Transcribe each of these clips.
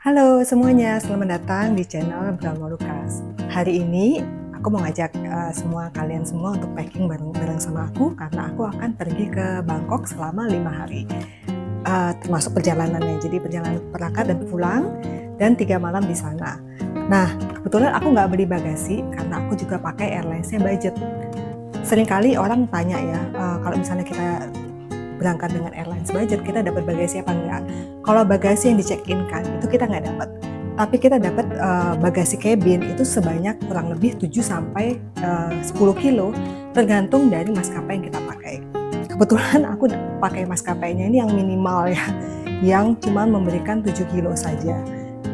Halo semuanya, selamat datang di channel Brahma Lukas. Hari ini aku mau ngajak kalian semua untuk packing bareng sama aku karena aku akan pergi ke Bangkok selama 5 hari. Termasuk perjalanannya, jadi perjalanan berangkat dan pulang dan 3 malam di sana. Nah, kebetulan aku nggak beli bagasi karena aku juga pakai airlinesnya budget. Seringkali orang tanya ya, kalau misalnya kita berangkat dengan airlines budget, kita dapat bagasi apa enggak? Kalau bagasi yang di-check-in kan, itu kita nggak dapat. Tapi kita dapat bagasi cabin itu sebanyak kurang lebih 7 sampai 10 kilo, tergantung dari maskapai yang kita pakai. Kebetulan aku pakai maskapainya ini yang minimal ya, yang cuma memberikan 7 kilo saja.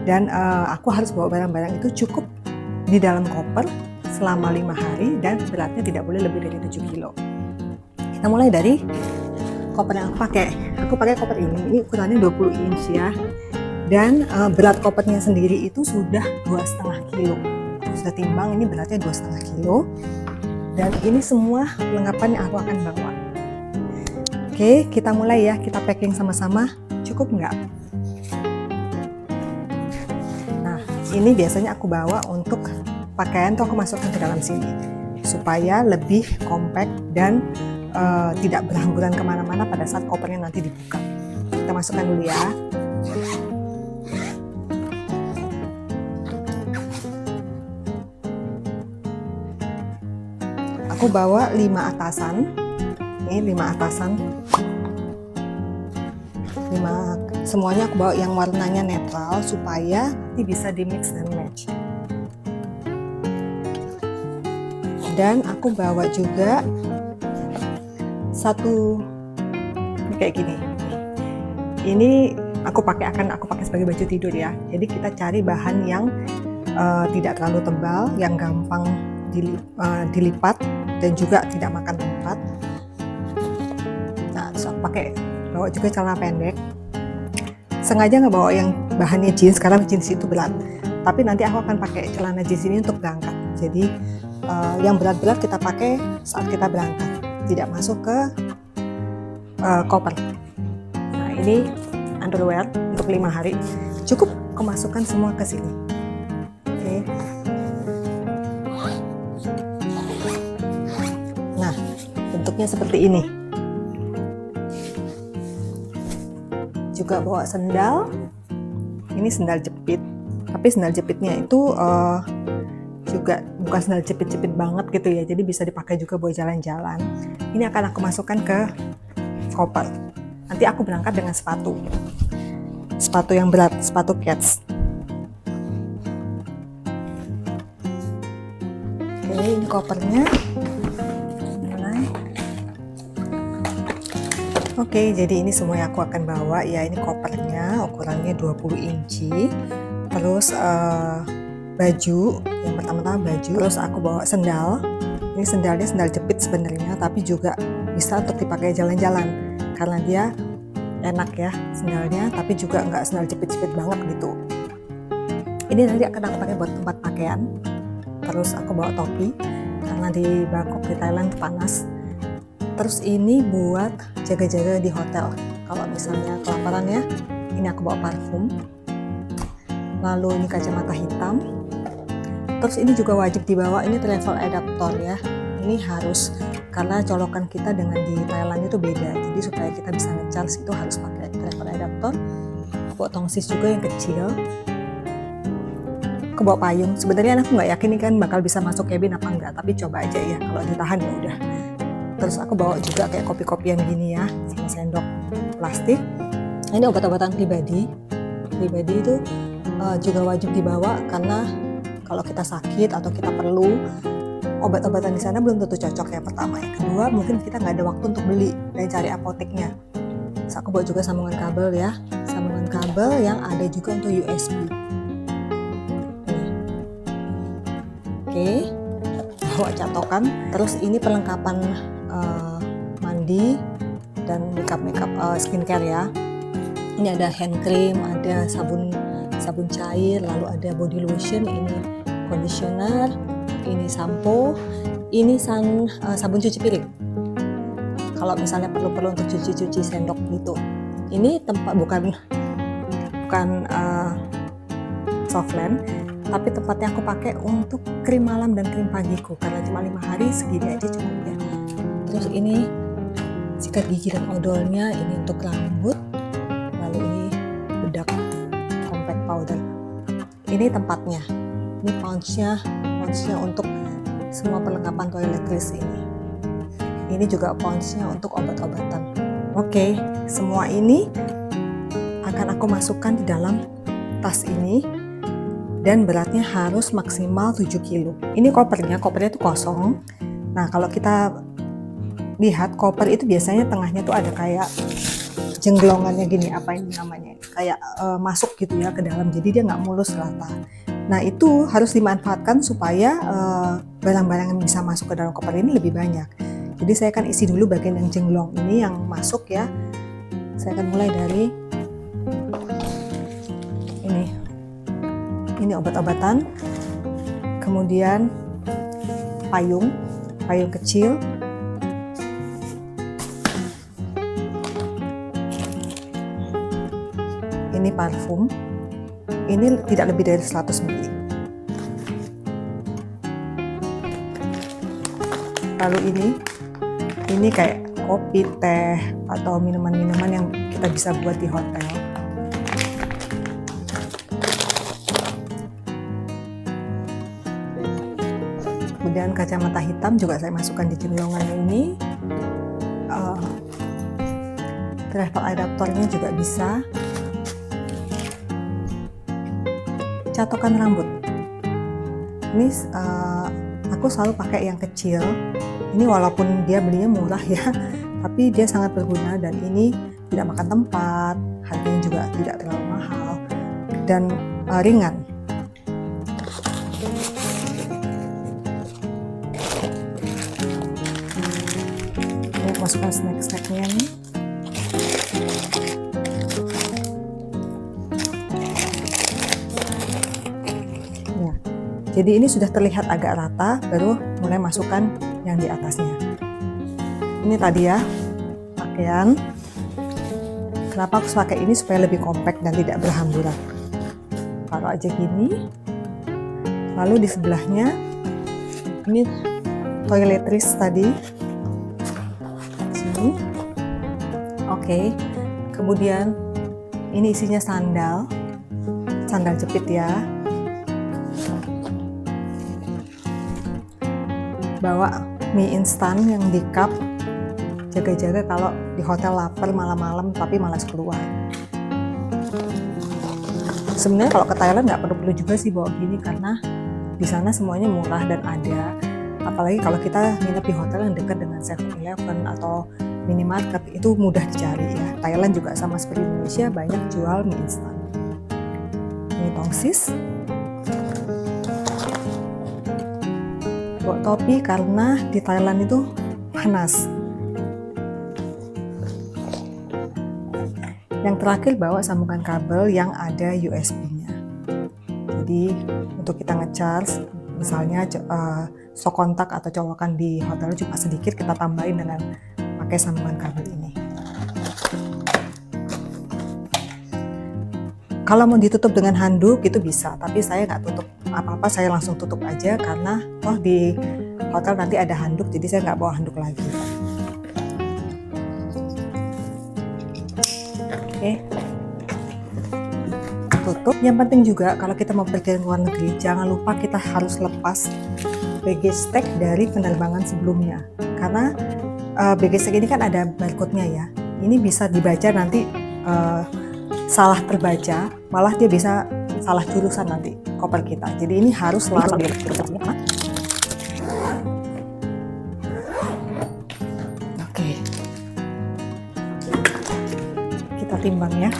Dan aku harus bawa barang-barang itu cukup di dalam koper selama 5 hari dan beratnya tidak boleh lebih dari 7 kilo. Kita mulai dari koper yang aku pakai. Aku pakai koper ini ukurannya 20 inch ya. Dan berat kopernya sendiri itu sudah 2,5 kilo. Sudah timbang, ini beratnya 2,5 kilo. Dan ini semua perlengkapan yang aku akan bawa. Oke, kita mulai ya. Kita packing sama-sama. Cukup nggak? Nah, ini biasanya aku bawa untuk pakaian tuh aku masukkan ke dalam sini. Supaya lebih compact dan tidak berhamburan kemana-mana pada saat kopernya nanti dibuka. Kita masukkan dulu ya. Aku bawa 5 atasan. Ini 5 atasan. 5, semuanya aku bawa yang warnanya netral supaya nanti bisa di mix dan match. Dan aku bawa juga satu kayak gini. Ini aku pakai sebagai baju tidur ya. Jadi kita cari bahan yang tidak terlalu tebal, yang gampang dilipat dan juga tidak makan tempat. Nah, terus aku bawa juga celana pendek. Sengaja nggak bawa yang bahannya jeans karena jeans itu berat. Tapi nanti aku akan pakai celana jeans ini untuk berangkat. Jadi yang berat-berat kita pakai saat kita berangkat. Tidak masuk ke koper. Nah, ini underwear untuk 5 hari. Cukup aku masukkan semua ke sini. Oke. Nah, bentuknya seperti ini. Juga bawa sendal. Ini sendal jepit. Tapi sendal jepitnya itu juga bukan sendal jepit-jepit banget gitu ya, jadi bisa dipakai juga buat jalan-jalan. Ini akan aku masukkan ke koper. Nanti aku berangkat dengan sepatu yang berat, sepatu Keds. Oke, ini kopernya. Mulai. Oke, jadi ini semua yang aku akan bawa ya. Ini kopernya, ukurannya 20 inci. Terus baju, yang pertama-tama baju, terus aku bawa sendal. Ini sendalnya sendal jepit sebenarnya, tapi juga bisa untuk dipakai jalan-jalan karena dia enak ya sendalnya, tapi juga nggak sendal jepit-jepit banget gitu. Ini nanti akan aku pakai buat tempat pakaian. Terus aku bawa topi karena di Bangkok di Thailand panas. Terus ini buat jaga-jaga di hotel. Kalau misalnya kelaparan ya, ini aku bawa parfum. Lalu ini kacamata hitam. Terus ini juga wajib dibawa, ini travel adaptor ya. Ini harus, karena colokan kita dengan di Thailand itu beda. Jadi supaya kita bisa nge-charge itu harus pakai travel adaptor. Aku bawa tongsis juga yang kecil. Aku bawa payung. Sebenarnya aku nggak yakin ini kan bakal bisa masuk cabin apa enggak, tapi coba aja ya. Kalau ditahan ya udah. Terus aku bawa juga kayak kopi-kopian gini ya, sama sendok plastik. Ini obat-obatan pribadi. Pribadi itu juga wajib dibawa karena kalau kita sakit atau kita perlu obat-obatan di sana belum tentu cocok yang pertama. Yang kedua, mungkin kita nggak ada waktu untuk beli dan cari apoteknya. Terus aku bawa juga sambungan kabel ya, sambungan kabel yang ada juga untuk USB. Oke, bawa catokan. Terus ini perlengkapan mandi dan makeup skincare ya. Ini ada hand cream, ada sabun cair, lalu ada body lotion, ini conditioner, ini sampo, ini sabun cuci piring. Kalau misalnya perlu untuk cuci sendok gitu. Ini tempat bukan Softland, tapi tempatnya aku pakai untuk krim malam dan krim pagiku karena cuma 5 hari, segini aja cukup ya. Terus ini sikat gigi dan odolnya, ini untuk rambut, lalu ini bedak compact powder. Ini tempatnya, ini pouchnya untuk semua perlengkapan toiletries ini. Ini juga pouchnya untuk obat-obatan. Oke, semua ini akan aku masukkan di dalam tas ini dan beratnya harus maksimal 7 kilo. Ini kopernya itu kosong. Nah, kalau kita lihat koper itu biasanya tengahnya tuh ada kayak jenglongannya gini, apa ini namanya? Kayak masuk gitu ya ke dalam, jadi dia nggak mulus rata. Nah, itu harus dimanfaatkan supaya barang-barang yang bisa masuk ke dalam koper ini lebih banyak. Jadi saya akan isi dulu bagian yang jenglong ini yang masuk ya. Saya akan mulai dari ini obat-obatan, kemudian payung kecil, ini parfum, ini tidak lebih dari 100 ml. Lalu ini kayak kopi, teh, atau minuman-minuman yang kita bisa buat di hotel. Kemudian kacamata hitam juga saya masukkan di jenglongan ini. Travel adaptornya juga bisa. Catokan rambut. Ini aku selalu pakai yang kecil. Ini walaupun dia belinya murah ya, tapi dia sangat berguna dan ini tidak makan tempat, harganya juga tidak terlalu mahal dan ringan. Ini masukkan snack-snacknya nih. Ya, jadi ini sudah terlihat agak rata, baru mulai masukkan yang di atasnya. Ini tadi ya pakaian. Kenapa aku pakai ini? Supaya lebih kompak dan tidak berhamburan. Taruh aja gini. Lalu di sebelahnya ini toiletries tadi. Sini. Oke. Kemudian ini isinya sandal jepit ya. Bawa mie instan yang di cup, jaga-jaga kalau di hotel lapar malam-malam tapi malas keluar. Sebenarnya kalau ke Thailand nggak perlu juga sih bawa gini karena di sana semuanya murah dan ada. Apalagi kalau kita nginep di hotel yang dekat dengan 7-Eleven atau minimarket, itu mudah dicari ya. Thailand juga sama seperti Indonesia banyak jual mie instan. Ini tongsis. Bawa topi karena di Thailand itu panas. Yang terakhir bawa sambungan kabel yang ada USB-nya. Jadi untuk kita ngecharge, misalnya sok kontak atau colokan di hotel cuma sedikit, kita tambahin dengan pakai sambungan kabel ini. Kalau mau ditutup dengan handuk itu bisa, tapi saya nggak tutup apa-apa, saya langsung tutup aja karena di hotel nanti ada handuk, jadi saya nggak bawa handuk lagi. Oke, tutup. Yang penting juga kalau kita mau pergi ke luar negeri, jangan lupa kita harus lepas baggage tag dari penerbangan sebelumnya, karena baggage tag ini kan ada barcode-nya ya. Ini bisa dibaca nanti salah terbaca, malah dia bisa salah jurusan nanti koper kita. Jadi ini harus selalu Oke. Kita timbang ya.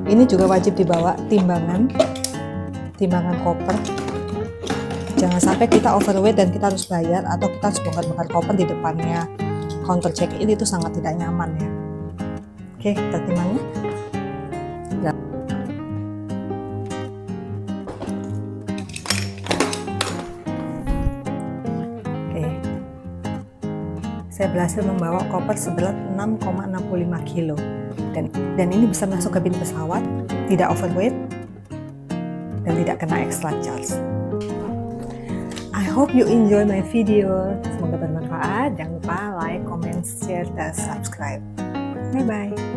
Ini juga wajib dibawa timbangan koper. Jangan sampai kita overweight dan kita harus bayar atau kita harus bongkar-bongkar koper di depannya counter check-in, itu sangat tidak nyaman ya. Oke, kita timbangnya. Ya. Oke. Saya berhasil membawa koper seberat 6,65 kilo. Dan ini bisa masuk kabin pesawat, tidak overweight, dan tidak kena extra charge. I hope you enjoy my video. Semoga bermanfaat. Jangan lupa like, comment, share, dan subscribe. Bye-bye.